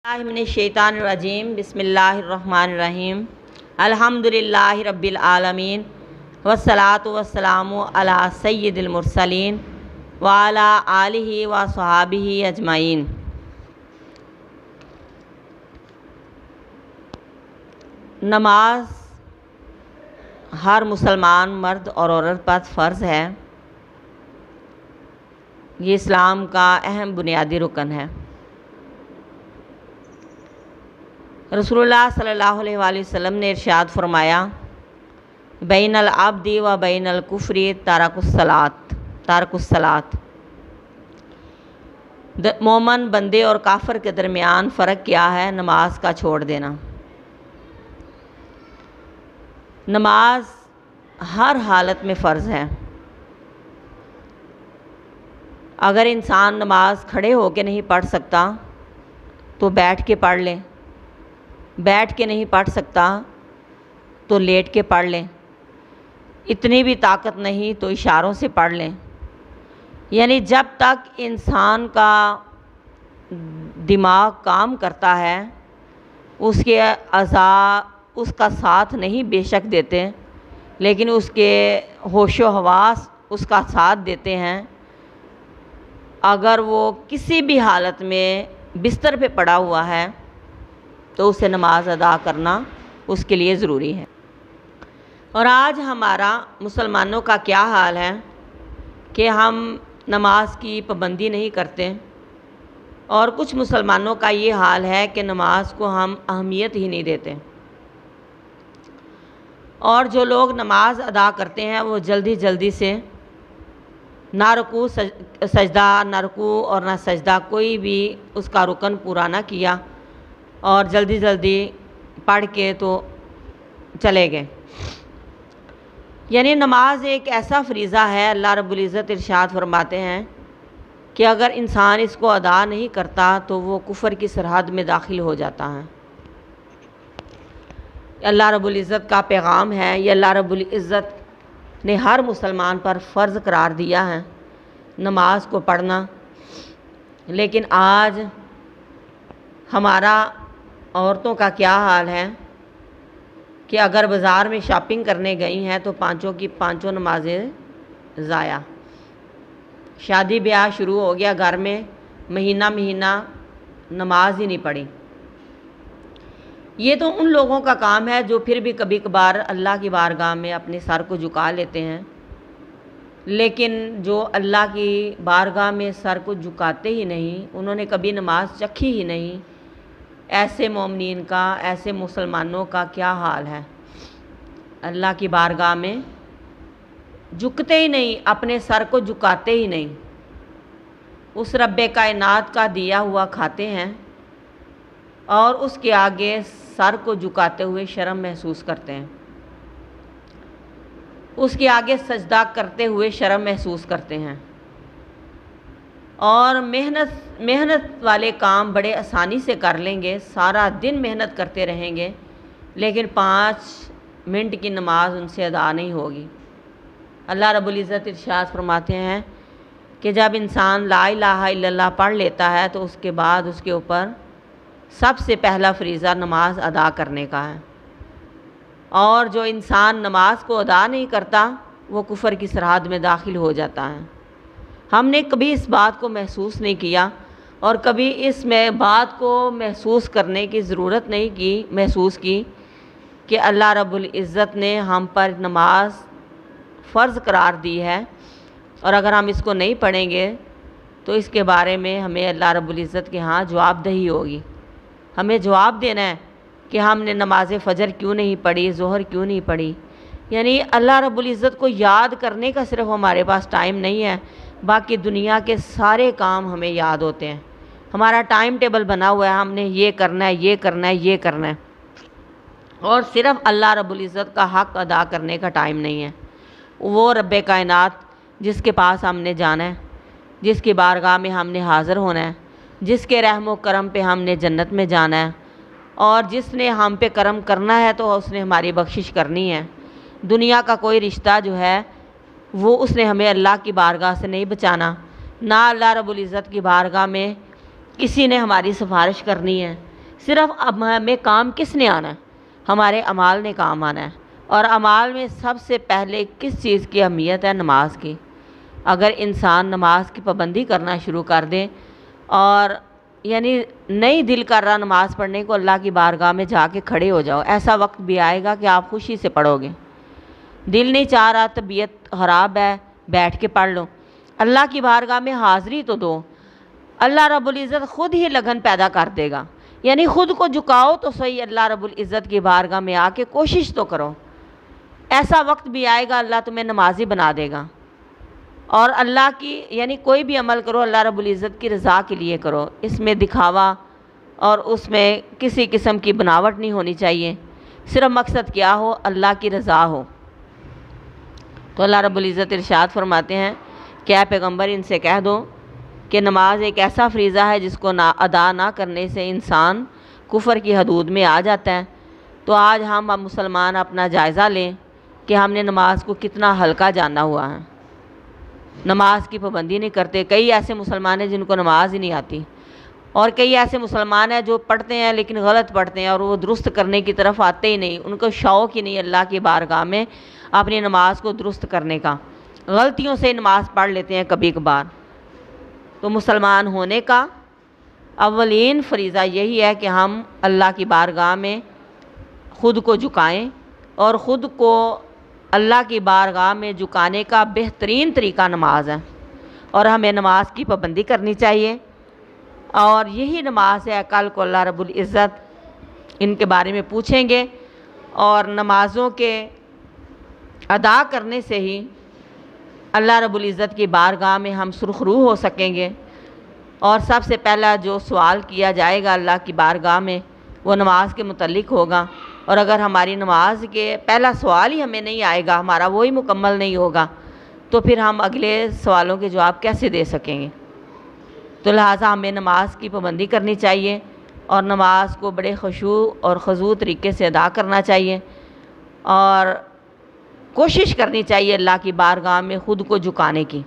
मिनश्शैतानिर्रजीम बिस्मिल्लाहिर्रहमानिर्रहीम अल्हम्दुलिल्लाहि रब्बिल आलमीन वस्सलातु वस्सलामु अला सय्यिदिल मुरसलीन व अला आलिहि व सहाबिहि अजमाइन। नमाज हर मुसलमान मर्द और औरत पर फ़र्ज़ है। ये इस्लाम का अहम बुनियादी रुकन है। रसूलुल्लाह सल्लल्लाहु अलैहि वसल्लम ने इरशाद फरमाया, बैनल अब्दी व बैनल कुफ्री तारकुस्सलात। मोमन बंदे और काफिर के दरमियान फ़र्क क्या है? नमाज का छोड़ देना। नमाज हर हालत में फ़र्ज़ है। अगर इंसान नमाज खड़े होकर नहीं पढ़ सकता तो बैठ के पढ़ ले, बैठ के नहीं पढ़ सकता तो लेट के पढ़ लें, इतनी भी ताकत नहीं तो इशारों से पढ़ लें। यानी जब तक इंसान का दिमाग काम करता है उसके अज़ा उसका साथ नहीं बेशक देते, लेकिन उसके होशो हवास उसका साथ देते हैं। अगर वो किसी भी हालत में बिस्तर पे पड़ा हुआ है तो उसे नमाज अदा करना उसके लिए ज़रूरी है। और आज हमारा मुसलमानों का क्या हाल है कि हम नमाज की पाबंदी नहीं करते, और कुछ मुसलमानों का ये हाल है कि नमाज को हम अहमियत ही नहीं देते। और जो लोग नमाज अदा करते हैं वो जल्दी जल्दी से ना रुकू सजदा, ना रुकू और ना सजदा, कोई भी उसका रुकन पूरा ना किया और जल्दी जल्दी पढ़ के तो चले गए। यानी नमाज एक ऐसा फरीज़ा है, अल्लाह रब्बुल इज़्ज़त इरशाद फरमाते हैं कि अगर इंसान इसको अदा नहीं करता तो वो कुफ़र की सरहद में दाखिल हो जाता है। अल्लाह रब्बुल इज़्ज़त का पैगाम है, ये अल्लाह रब्बुल इज़्ज़त ने हर मुसलमान पर फ़र्ज़ करार दिया है नमाज को पढ़ना। लेकिन आज हमारा औरतों का क्या हाल है कि अगर बाज़ार में शॉपिंग करने गई हैं तो पाँचों की पाँचों नमाज़ें ज़ाया। शादी ब्याह शुरू हो गया घर में, महीना महीना नमाज ही नहीं पढ़ी। ये तो उन लोगों का काम है जो फिर भी कभी कभार अल्लाह की बारगाह में अपने सर को झुका लेते हैं, लेकिन जो अल्लाह की बारगाह में सर को झुकाते ही नहीं, उन्होंने कभी नमाज चखी ही नहीं, ऐसे मोमिनीन का, ऐसे मुसलमानों का क्या हाल है। अल्लाह की बारगाह में झुकते ही नहीं, अपने सर को झुकाते ही नहीं, उस रब्बे कायनात का दिया हुआ खाते हैं और उसके आगे सर को झुकाते हुए शर्म महसूस करते हैं, उसके आगे सजदा करते हुए शर्म महसूस करते हैं। और मेहनत वाले काम बड़े आसानी से कर लेंगे, सारा दिन मेहनत करते रहेंगे, लेकिन 5 मिनट की नमाज उनसे अदा नहीं होगी। अल्लाह रब्बुल इज़्ज़त इरशाद फरमाते हैं कि जब इंसान ला इलाहा इल्लल्लाह पढ़ लेता है तो उसके बाद उसके ऊपर सबसे पहला फरीज़ा नमाज अदा करने का है। और जो इंसान नमाज को अदा नहीं करता वो कुफ़र की सरहद में दाखिल हो जाता है। हमने कभी इस बात को महसूस नहीं किया और कभी इस बात को महसूस करने की ज़रूरत नहीं महसूस की कि अल्लाह रब्बुल इज़्ज़त ने हम पर नमाज फ़र्ज़ करार दी है, और अगर हम इसको नहीं पढ़ेंगे तो इसके बारे में हमें अल्लाह रब्बुल इज़्ज़त के यहाँ जवाबदेही होगी। हमें जवाब देना है कि हमने नमाज फ़जर क्यों नहीं पढ़ी, ज़ोहर क्यों नहीं पढ़ी। यानी अल्लाह रब्बुल इज़्ज़त को याद करने का सिर्फ हमारे पास टाइम नहीं है, बाकी दुनिया के सारे काम हमें याद होते हैं। हमारा टाइम टेबल बना हुआ है, हमने ये करना है, ये करना है, ये करना है, और सिर्फ अल्लाह रब्बुल इज़्ज़त का हक़ अदा करने का टाइम नहीं है। वो रब्बे कायनात जिसके पास हमने जाना है, जिसकी बारगाह में हमने हाज़िर होना है, जिसके रहमो करम पे हमने जन्नत में जाना है, और जिसने हम पे करम करना है तो उसने हमारी बख्शिश करनी है। दुनिया का कोई रिश्ता जो है वो उसने हमें अल्लाह की बारगाह से नहीं बचाना, ना अल्लाह रब्बुल इज़्ज़त की बारगाह में किसी ने हमारी सिफारिश करनी है। صرف اب ہمیں کام کس نے آنا ہے؟ ہمارے اعمال نے کام آنا ہے، اور اعمال میں سب سے پہلے کس چیز کی اہمیت ہے؟ نماز کی۔ اگر انسان نماز کی پابندی کرنا شروع کر دے اور یعنی نہیں دل کر رہا نماز پڑھنے کو، اللہ کی بارگاہ میں جا کے کھڑے ہو جاؤ، ایسا وقت بھی آئے گا کہ آپ خوشی سے پڑھو گے۔ دل نہیں چاہ رہا، طبیعت خراب ہے، بیٹھ کے پڑھ لو، اللہ کی بارگاہ میں حاضری تو دو، اللہ رب العزت خود ہی لگن پیدا کر دے گا۔ یعنی خود کو جھکاؤ تو صحیح، اللہ رب العزت کی بارگاہ میں آ کے کوشش تو کرو۔ ایسا وقت بھی آئے گا اللہ تمہیں نمازی بنا دے گا، اور اللہ کی یعنی کوئی بھی عمل کرو اللہ رب العزت کی رضا کے لیے کرو، اس میں دکھاوا اور اس میں کسی قسم کی بناوٹ نہیں ہونی چاہیے، صرف مقصد کیا ہو؟ اللہ کی رضا ہو۔ تو اللہ رب العزت ارشاد فرماتے ہیں کہ اے پیغمبر ان سے کہہ دو کہ نماز ایک ایسا فریضہ ہے جس کو ادا نہ کرنے سے انسان کفر کی حدود میں آ جاتا ہے۔ تو آج ہم مسلمان اپنا جائزہ لیں کہ ہم نے نماز کو کتنا ہلکا جانا ہوا ہے، نماز کی پابندی نہیں کرتے۔ کئی ایسے مسلمان ہیں جن کو نماز ہی نہیں آتی، اور کئی ایسے مسلمان ہیں جو پڑھتے ہیں لیکن غلط پڑھتے ہیں، اور وہ درست کرنے کی طرف آتے ہی نہیں، ان کو شوق ہی نہیں اللہ کی بارگاہ میں اپنی نماز کو درست کرنے کا، غلطیوں سے نماز پڑھ لیتے ہیں کبھی کبھار۔ تو مسلمان ہونے کا اولین فریضہ یہی ہے کہ ہم اللہ کی بارگاہ میں خود کو جھکائیں، اور خود کو اللہ کی بارگاہ میں جھکانے کا بہترین طریقہ نماز ہے، اور ہمیں نماز کی پابندی کرنی چاہیے، اور یہی نماز ہے کل کو اللہ رب العزت ان کے بارے میں پوچھیں گے، اور نمازوں کے ادا کرنے سے ہی اللہ رب العزت کی بارگاہ میں ہم سرخرو ہو سکیں گے۔ اور سب سے پہلا جو سوال کیا جائے گا اللہ کی بارگاہ میں وہ نماز کے متعلق ہوگا، اور اگر ہماری نماز کے پہلا سوال ہی ہمیں نہیں آئے گا، ہمارا وہی مکمل نہیں ہوگا، تو پھر ہم اگلے سوالوں کے جواب کیسے دے سکیں گے؟ تو لہٰذا ہمیں نماز کی پابندی کرنی چاہیے، اور نماز کو بڑے خشوع اور خضوع طریقے سے ادا کرنا چاہیے، اور کوشش کرنی چاہیے اللہ کی بارگاہ میں خود کو جھکانے کی۔